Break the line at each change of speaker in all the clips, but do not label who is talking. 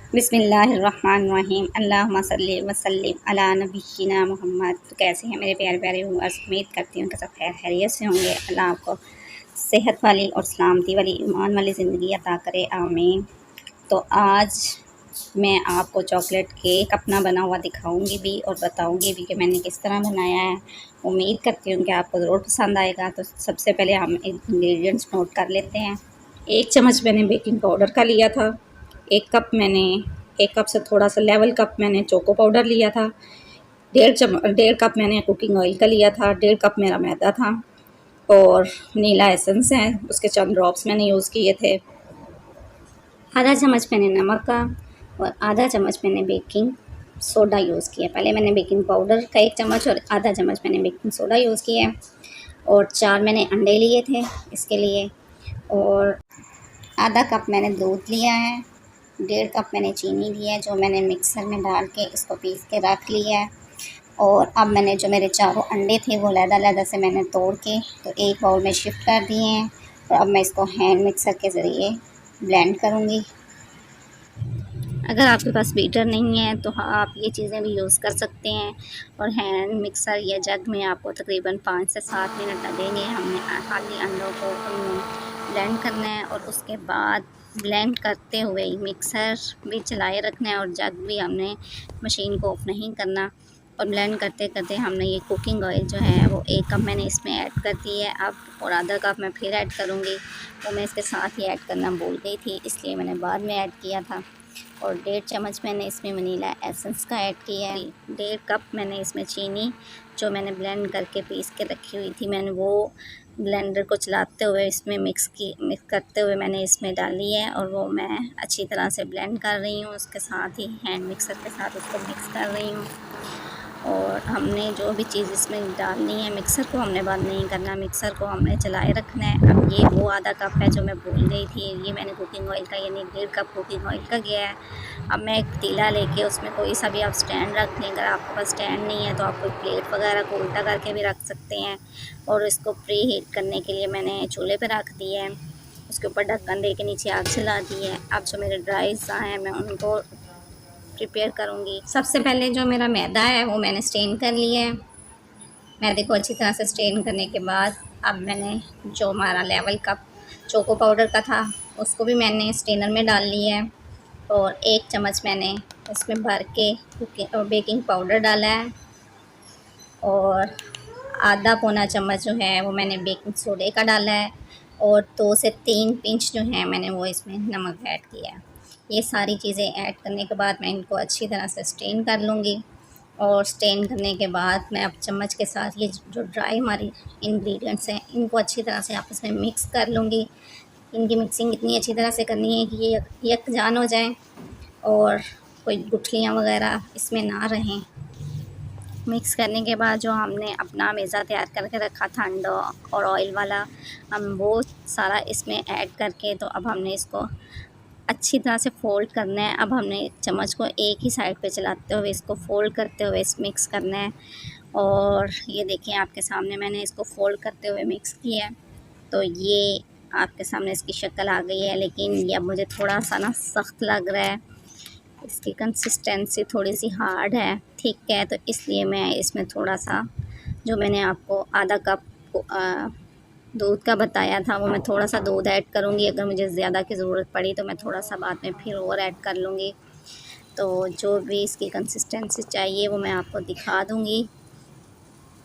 बिस्मिल्लाहिर्रहमानिर्रहीम अल्लाहुम्मा सल्ली वसल्लिम अला नबिय्यिना मोहम्मद। तो कैसे हैं मेरे प्यारे प्यारे व्यूअर्स, उम्मीद करती हूँ कि सब खैर खैरियत से होंगे। अल्लाह आपको सेहत वाली और सलामती वाली ईमान वाली ज़िंदगी अता करे, आमीन। तो आज मैं आपको चॉकलेट केक अपना बना हुआ दिखाऊंगी भी और बताऊंगी भी कि मैंने किस तरह बनाया है। उम्मीद करती हूँ कि आपको ज़रूर पसंद आएगा। तो सबसे पहले हम इंग्रेडिएंट्स नोट कर लेते हैं। 1 चम्मच मैंने बेकिंग पाउडर का लिया था। 1 कप से थोड़ा सा लेवल कप मैंने चोको पाउडर लिया था। 1.5 कप मैंने कुकिंग ऑयल का लिया था। 1.5 कप मेरा मैदा था और वनीला एसेंस है, उसके चंद ड्रॉप्स मैंने यूज़ किए थे। आधा चम्मच मैंने नमक का और आधा चम्मच मैंने बेकिंग सोडा यूज़ किया। पहले मैंने बेकिंग पाउडर का 1 चम्मच और आधा चम्मच मैंने बेकिंग सोडा यूज़ किया है। और 4 मैंने अंडे लिए थे इसके लिए। और आधा कप मैंने दूध लिया है। 1.5 कप मैंने चीनी लिया है, जो मैंने मिक्सर में डाल के इसको पीस के रख लिया है। और अब मैंने जो मेरे चारों अंडे थे वो लैदा से मैंने तोड़ के तो एक बाउल में शिफ्ट कर दिए हैं। और अब मैं इसको हैंड मिक्सर के ज़रिए ब्लेंड करूँगी। अगर आपके पास बीटर नहीं है तो आप ये चीज़ें भी यूज़ कर सकते हैं। और हैंड मिक्सर या जग में आपको तकरीबन 5 से 7 मिनट लगेंगे। हमने खाली अंडों को ब्लेंड करना है और उसके बाद ब्लेंड करते हुए मिक्सर भी चलाए रखना है और जग भी हमने मशीन को ऑफ नहीं करना। और ब्लेंड करते करते हमने ये कुकिंग ऑयल जो है वो 1 कप मैंने इसमें ऐड कर दी है अब, और आधा कप मैं फिर ऐड करूँगी। वो मैं इसके साथ ही ऐड करना भूल गई थी, इसलिए मैंने बाद में ऐड किया था। और 1.5 चम्मच मैंने इसमें वनीला एसेंस का ऐड किया है। 1.5 कप मैंने इसमें चीनी जो मैंने ब्लेंड करके पीस के रखी हुई थी, मैंने वो ब्लेंडर को चलाते हुए इसमें मिक्स करते हुए मैंने इसमें डाली है। और वो मैं अच्छी तरह से ब्लेंड कर रही हूँ, उसके साथ ही हैंड मिक्सर के साथ उसको मिक्स कर रही हूँ। और हमने जो भी चीज़ इसमें डालनी है, मिक्सर को हमने बंद नहीं करना, मिक्सर को हमने चलाए रखना है। अब ये वो आधा कप है जो मैं भूल गई थी, ये मैंने कुकिंग ऑयल का यानी 1.5 कप कुकिंग ऑयल का गया है। अब मैं एक पतीला लेके उसमें कोई सा भी आप स्टैंड रख लें। अगर आपके पास स्टैंड नहीं है तो आप कोई प्लेट वगैरह को उल्टा करके भी रख सकते हैं। और इसको प्री हीट करने के लिए मैंने चूल्हे पर रख दिया है, उसके ऊपर ढक्कन दे के नीचे आग जला दी है। अब जो मेरे ड्राइस हैं मैं उनको प्रिपेयर करूँगी। सबसे पहले जो मेरा मैदा है वो मैंने स्टेन कर लिया है। मैदे को अच्छी तरह से स्टेन करने के बाद अब मैंने जो हमारा लेवल कप चोको पाउडर का था उसको भी मैंने स्टेनर में डाल लिया है। और 1 चम्मच मैंने इसमें भर के बेकिंग पाउडर डाला है। और आधा पौना चम्मच जो है वो मैंने बेकिंग सोडे का डाला है। और 2 से 3 पिंच जो है मैंने वो इसमें नमक ऐड किया है। ये सारी चीज़ें ऐड करने के बाद मैं इनको अच्छी तरह से स्टेन कर लूँगी। और स्टेन करने के बाद मैं अब चम्मच के साथ ये जो ड्राई हमारी इंग्रेडिएंट्स हैं इनको अच्छी तरह से आपस में मिक्स कर लूँगी। इनकी मिक्सिंग इतनी अच्छी तरह से करनी है कि ये यकजान हो जाएँ और कोई गुठलियाँ वगैरह इसमें ना रहें। मिक्स करने के बाद जो हमने अपना मेज़ा तैयार करके रखा था अंडा और ऑयल वाला, हम वो सारा इसमें ऐड करके तो अब हमने इसको अच्छी तरह से फ़ोल्ड करना है। अब हमने चम्मच को एक ही साइड पे चलाते हुए इसको फ़ोल्ड करते हुए इस मिक्स करना है। और ये देखिए आपके सामने मैंने इसको फ़ोल्ड करते हुए मिक्स किया है। तो ये आपके सामने इसकी शक्ल आ गई है, लेकिन ये अब मुझे थोड़ा सा ना सख्त लग रहा है। इसकी कंसिस्टेंसी थोड़ी सी हार्ड है, थिक है, तो इसलिए मैं इसमें थोड़ा सा जो मैंने आपको आधा कप दूध का बताया था वो मैं थोड़ा सा दूध ऐड करूँगी। अगर मुझे ज़्यादा की ज़रूरत पड़ी तो मैं थोड़ा सा बाद में फिर और ऐड कर लूँगी। तो जो भी इसकी कंसिस्टेंसी चाहिए वो मैं आपको दिखा दूँगी।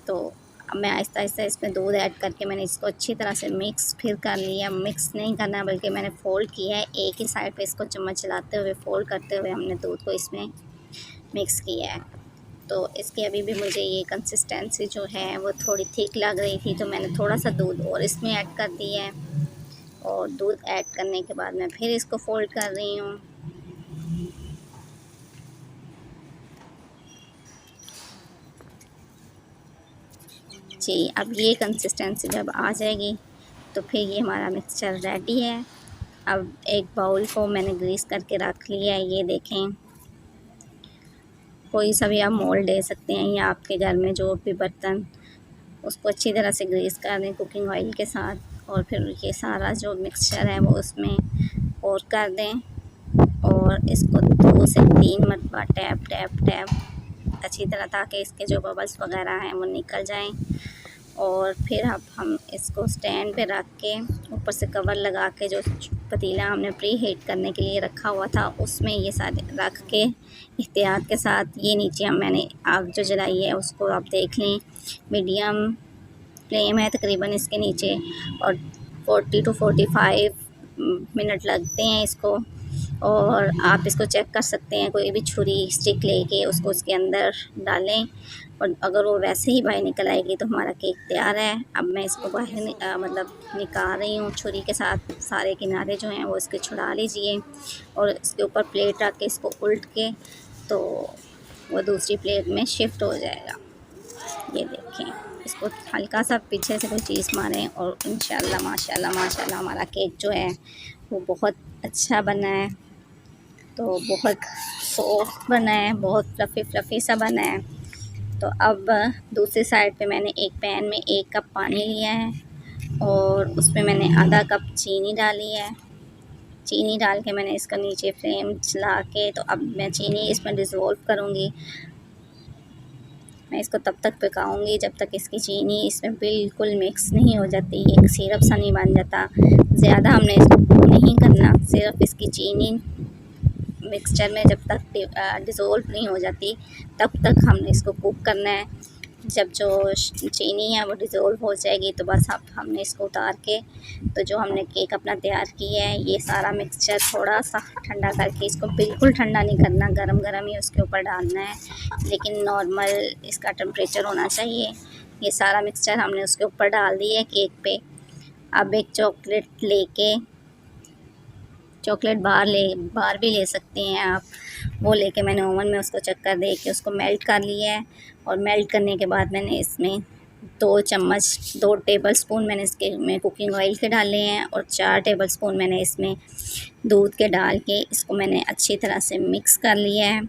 तो अब मैं आहिस्ता-आहिस्ता इसमें दूध ऐड करके मैंने इसको अच्छी तरह से मिक्स फिर कर लिया। मिक्स नहीं करना बल्कि मैंने फ़ोल्ड किया है, एक ही साइड पे इसको चम्मच चलाते हुए फ़ोल्ड करते हुए हमने दूध को इसमें मिक्स किया है। तो इसकी अभी भी मुझे ये कंसिस्टेंसी जो है वो थोड़ी थिक लग रही थी, तो मैंने थोड़ा सा दूध और इसमें ऐड कर दिया है। और दूध ऐड करने के बाद मैं फिर इसको फ़ोल्ड कर रही हूँ। जी, अब ये कंसिस्टेंसी जब आ जाएगी तो फिर ये हमारा मिक्सचर रेडी है। अब एक बाउल को मैंने ग्रीस करके रख लिया है, ये देखें। कोई सा भी आप मोल्ड ले सकते हैं या आपके घर में जो भी बर्तन, उसको अच्छी तरह से ग्रीस कर दें कुकिंग ऑयल के साथ। और फिर ये सारा जो मिक्सचर है वो उसमें और कर दें। और इसको 2 से 3 मरतबा टैप टैप टैप अच्छी तरह, ताकि इसके जो बबल्स वगैरह हैं वो निकल जाएं। और फिर अब हम इसको स्टैंड पे रख के ऊपर से कवर लगा के, जो पतीला हमने प्री हीट करने के लिए रखा हुआ था उसमें ये सारे रख के एहतियात के साथ, ये नीचे मैंने आग जो जलाई है उसको आप देख लें, मीडियम फ्लेम है तकरीबन इसके नीचे, और 40 to 45 मिनट लगते हैं इसको। और आप इसको चेक कर सकते हैं, कोई भी छुरी स्टिक लेके उसको उसके अंदर डालें, और अगर वो वैसे ही बाहर निकल आएगी तो हमारा केक तैयार है। अब मैं इसको बाहर मतलब निकाल रही हूँ छुरी के साथ, सारे किनारे जो हैं वो इसके छुड़ा लीजिए, और इसके ऊपर प्लेट रख के इसको उल्ट के तो वो दूसरी प्लेट में शिफ्ट हो जाएगा। ये देखें, इसको हल्का सा पीछे से कोई चीज़ मारें और इंशाल्लाह माशाल्लाह माशाल्लाह हमारा केक जो है वो बहुत अच्छा बना है। तो बहुत सॉफ्ट बना है, बहुत फ्लफ़ी सा बना है। तो अब दूसरी साइड पे मैंने एक पैन में 1 कप पानी लिया है और उसमें मैंने आधा कप चीनी डाली है। चीनी डाल के मैंने इसका नीचे फ्लेम चला के, तो अब मैं चीनी इसमें डिज़ोल्व करूँगी। मैं इसको तब तक पकाऊंगी जब तक इसकी चीनी इसमें बिल्कुल मिक्स नहीं हो जाती, एक सिरप सा नहीं बन जाता। ज़्यादा हमने इसको कुक नहीं करना, सिर्फ इसकी चीनी मिक्सचर में जब तक डिज़ोल्व नहीं हो जाती तब तक हमने इसको कुक करना है। जब जो चीनी है वो डिज़ोल्व हो जाएगी तो बस अब हमने इसको उतार के, तो जो हमने केक अपना तैयार किया है ये सारा मिक्सचर थोड़ा सा ठंडा करके, इसको बिल्कुल ठंडा नहीं करना, गरम गरम ही उसके ऊपर डालना है, लेकिन नॉर्मल इसका टेम्परेचर होना चाहिए। ये सारा मिक्सचर हमने उसके ऊपर डाल दिया है केक पे। अब एक चॉकलेट बार भी ले सकते हैं आप, वो लेके मैंने ओवन में उसको चक्कर दे के उसको मेल्ट कर लिया है। और मेल्ट करने के बाद मैंने इसमें 2 टेबल स्पून मैंने इसके में कुकिंग ऑयल के डाले हैं, और 4 टेबल स्पून मैंने इसमें दूध के डाल के इसको मैंने अच्छी तरह से मिक्स कर लिया है।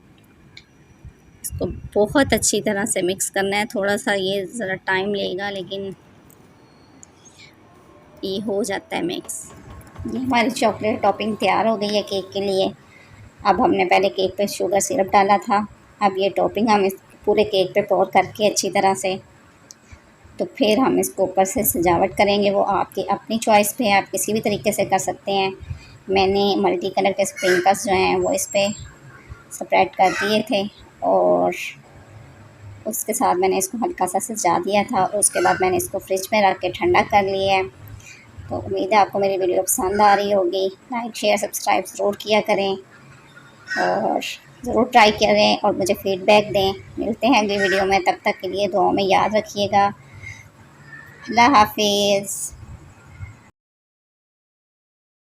इसको बहुत अच्छी तरह से मिक्स करना है, थोड़ा सा ये ज़रा टाइम लेगा लेकिन ये हो जाता है मिक्स। ये हमारी चॉकलेट टॉपिंग तैयार हो गई है केक के लिए। अब हमने पहले केक पे शुगर सिरप डाला था, अब ये टॉपिंग हम इस पूरे केक पे पोर करके अच्छी तरह से, तो फिर हम इसको ऊपर से सजावट करेंगे। वो आपकी अपनी चॉइस पे है, आप किसी भी तरीके से कर सकते हैं। मैंने मल्टी कलर के स्प्रिंकल्स जो हैं वो इस पर स्प्रेड कर दिए थे, और उसके साथ मैंने इसको हल्का सा सजा दिया था, और उसके बाद मैंने इसको फ्रिज में रख के ठंडा कर लिया है। तो उम्मीद है आपको मेरी वीडियो पसंद आ रही होगी। लाइक शेयर सब्सक्राइब ज़रूर किया करें और ज़रूर ट्राई करें और मुझे फ़ीडबैक दें। मिलते हैं अगली वीडियो में, तब तक के लिए दुआओं में याद रखिएगा। अल्लाह हाफिज़।